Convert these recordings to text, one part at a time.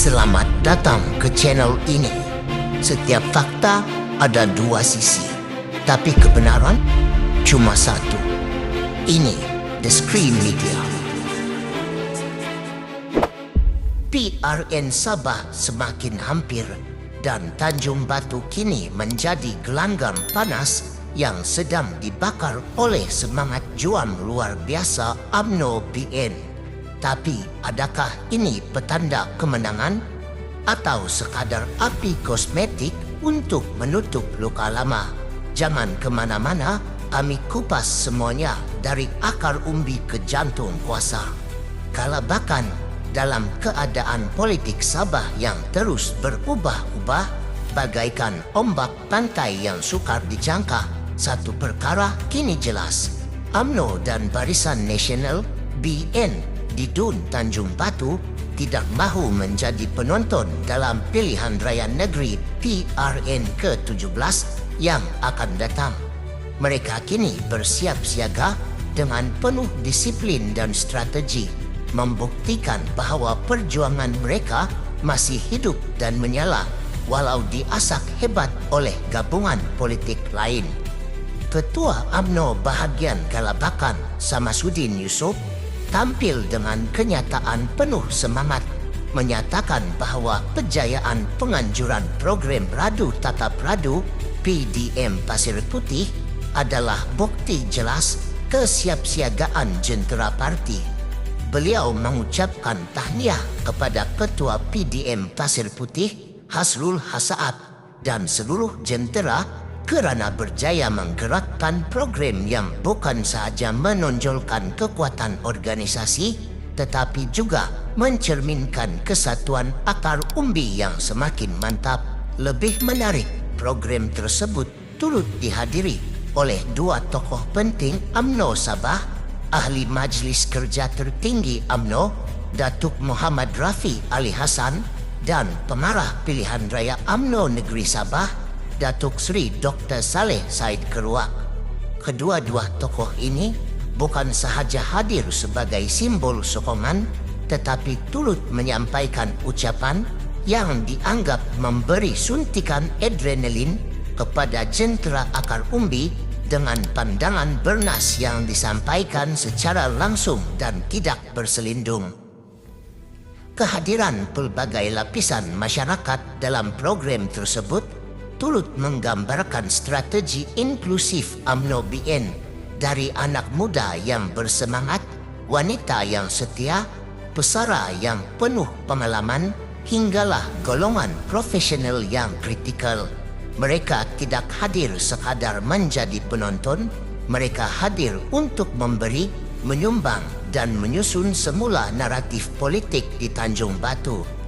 Selamat datang ke channel ini. Setiap fakta ada dua sisi, tapi kebenaran cuma satu. Ini The Screen Media. PRN Sabah semakin hampir dan Tanjung Batu kini menjadi gelanggang panas yang sedang dibakar oleh semangat juang luar biasa UMNO PN. Tapi adakah ini petanda kemenangan atau sekadar api kosmetik untuk menutup luka lama? Jangan kemana-mana, kami kupas semuanya dari akar umbi ke jantung kuasa. Kalabakan dalam keadaan politik Sabah yang terus berubah-ubah bagaikan ombak pantai yang sukar dijangka. Satu perkara kini jelas, UMNO dan Barisan Nasional BN di DUN Tanjung Batu tidak mahu menjadi penonton dalam pilihan raya negeri PRN ke-17 yang akan datang. Mereka kini bersiap siaga dengan penuh disiplin dan strategi, membuktikan bahawa perjuangan mereka masih hidup dan menyala walau diasak hebat oleh gabungan politik lain. Ketua UMNO bahagian Kalabakan, Samasuddin Yusof, tampil dengan kenyataan penuh semangat menyatakan bahawa kejayaan penganjuran program Radu Tatap Radu PDM Pasir Putih adalah bukti jelas kesiapsiagaan jentera parti. Beliau mengucapkan tahniah kepada Ketua PDM Pasir Putih Hasrul Hasaat dan seluruh jentera kerana berjaya menggerakkan program yang bukan sahaja menonjolkan kekuatan organisasi tetapi juga mencerminkan kesatuan akar umbi yang semakin mantap. Lebih menarik, program tersebut turut dihadiri oleh dua tokoh penting UMNO Sabah, Ahli Majlis Kerja Tertinggi UMNO Datuk Muhammad Rafi Ali Hassan dan Pemarah Pilihan Raya UMNO Negeri Sabah Datuk Seri Dr. Saleh Said Keruak. Kedua-dua tokoh ini bukan sahaja hadir sebagai simbol sokongan tetapi turut menyampaikan ucapan yang dianggap memberi suntikan adrenalin kepada jentera akar umbi dengan pandangan bernas yang disampaikan secara langsung dan tidak berselindung. Kehadiran pelbagai lapisan masyarakat dalam program tersebut turut menggambarkan strategi inklusif UMNO BN dari anak muda yang bersemangat, wanita yang setia, pesara yang penuh pengalaman, hinggalah golongan profesional yang kritikal. Mereka tidak hadir sekadar menjadi penonton, mereka hadir untuk memberi, menyumbang dan menyusun semula naratif politik di Tanjung Batu.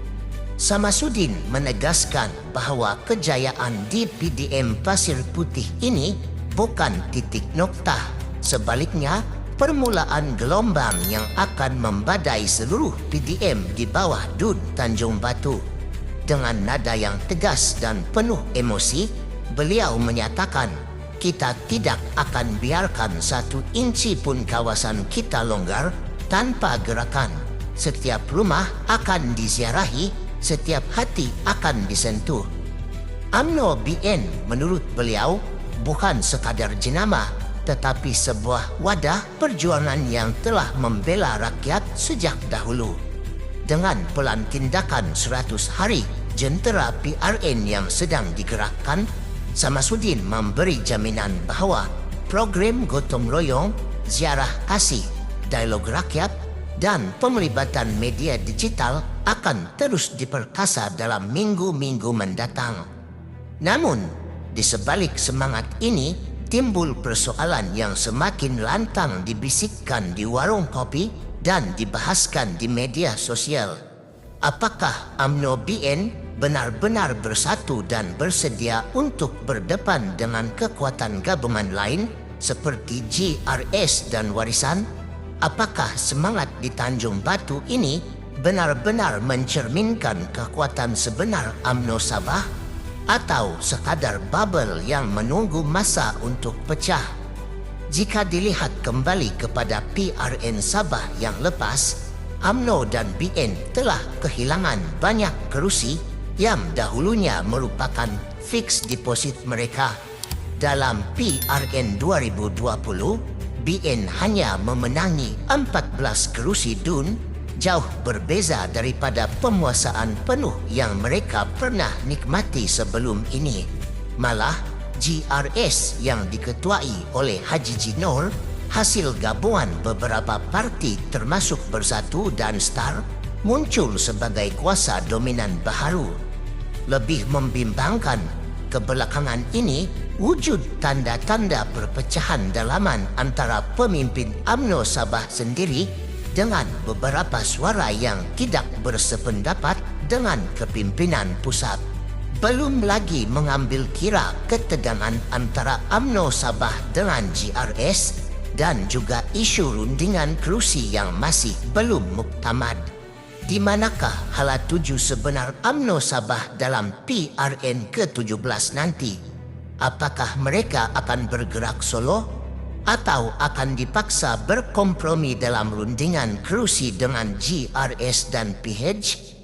Samasuddin menegaskan bahawa kejayaan di PDM Pasir Putih ini bukan titik noktah. Sebaliknya, permulaan gelombang yang akan membadai seluruh PDM di bawah DUN Tanjung Batu. Dengan nada yang tegas dan penuh emosi, beliau menyatakan, kita tidak akan biarkan satu inci pun kawasan kita longgar tanpa gerakan. Setiap rumah akan diziarahi, setiap hati akan disentuh. UMNO BN menurut beliau bukan sekadar jenama tetapi sebuah wadah perjuangan yang telah membela rakyat sejak dahulu. Dengan pelan tindakan 100 hari jentera PRN yang sedang digerakkan, Samasuddin memberi jaminan bahawa program gotong royong, ziarah kasih, dialog rakyat dan pemelibatan media digital akan terus diperkasa dalam minggu-minggu mendatang. Namun, di sebalik semangat ini, timbul persoalan yang semakin lantang dibisikkan di warung kopi dan dibahaskan di media sosial. Apakah UMNO BN benar-benar bersatu dan bersedia untuk berdepan dengan kekuatan gabungan lain seperti GRS dan Warisan? Apakah semangat di Tanjung Batu ini benar-benar mencerminkan kekuatan sebenar UMNO Sabah atau sekadar bubble yang menunggu masa untuk pecah? Jika dilihat kembali kepada PRN Sabah yang lepas, UMNO dan BN telah kehilangan banyak kerusi yang dahulunya merupakan fixed deposit mereka. Dalam PRN 2020, BN hanya memenangi 14 kerusi DUN, jauh berbeza daripada penguasaan penuh yang mereka pernah nikmati sebelum ini. Malah, GRS yang diketuai oleh Haji Jinor, hasil gabungan beberapa parti termasuk Bersatu dan STAR, muncul sebagai kuasa dominan baharu. Lebih membimbangkan, kebelakangan ini wujud tanda-tanda perpecahan dalaman antara pemimpin UMNO Sabah sendiri dengan beberapa suara yang tidak bersependapat dengan kepimpinan pusat. Belum lagi mengambil kira ketegangan antara UMNO Sabah dengan GRS dan juga isu rundingan kerusi yang masih belum muktamad. Di manakah hala tuju sebenar UMNO Sabah dalam PRN ke-17 nanti? Apakah mereka akan bergerak solo atau akan dipaksa berkompromi dalam rundingan kerusi dengan GRS dan PH?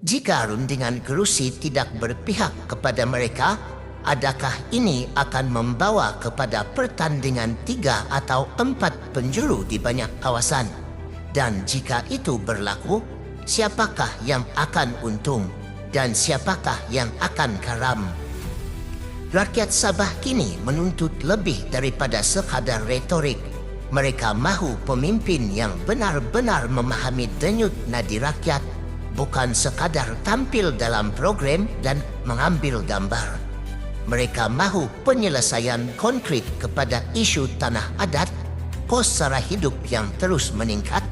Jika rundingan kerusi tidak berpihak kepada mereka, adakah ini akan membawa kepada pertandingan 3 atau 4 penjuru di banyak kawasan? Dan jika itu berlaku, siapakah yang akan untung dan siapakah yang akan karam? Rakyat Sabah kini menuntut lebih daripada sekadar retorik. Mereka mahu pemimpin yang benar-benar memahami denyut nadi rakyat, bukan sekadar tampil dalam program dan mengambil gambar. Mereka mahu penyelesaian konkret kepada isu tanah adat, kos sara hidup yang terus meningkat,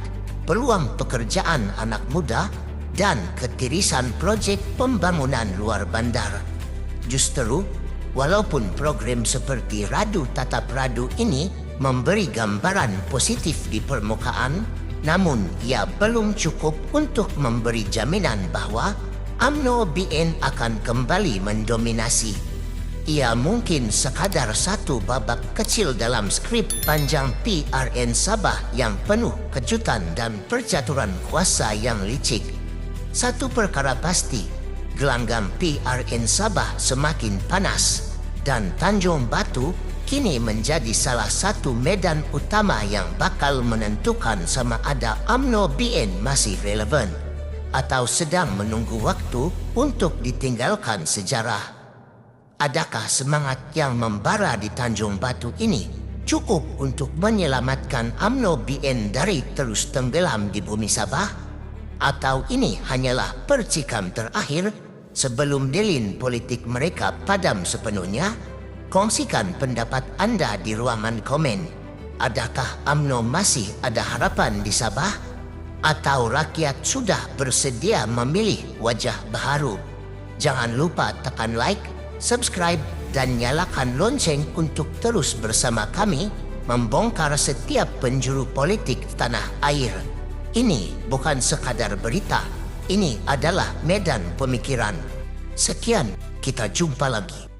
peluang pekerjaan anak muda, dan ketirisan projek pembangunan luar bandar. Justru, walaupun program seperti Radu Tatap Radu ini memberi gambaran positif di permukaan, namun ia belum cukup untuk memberi jaminan bahwa UMNO BN akan kembali mendominasi. Ia mungkin sekadar satu babak kecil dalam skrip panjang PRN Sabah yang penuh kejutan dan percaturan kuasa yang licik. Satu perkara pasti, gelanggang PRN Sabah semakin panas dan Tanjung Batu kini menjadi salah satu medan utama yang bakal menentukan sama ada UMNO BN masih relevan atau sedang menunggu waktu untuk ditinggalkan sejarah. Adakah semangat yang membara di Tanjung Batu ini cukup untuk menyelamatkan UMNO BN dari terus tenggelam di bumi Sabah? Atau ini hanyalah percikan terakhir sebelum lilin politik mereka padam sepenuhnya? Kongsikan pendapat anda di ruangan komen. Adakah UMNO masih ada harapan di Sabah? Atau rakyat sudah bersedia memilih wajah baharu? Jangan lupa tekan like, subscribe, dan nyalakan lonceng untuk terus bersama kami membongkar setiap penjuru politik tanah air. Ini bukan sekadar berita, ini adalah medan pemikiran. Sekian, kita jumpa lagi.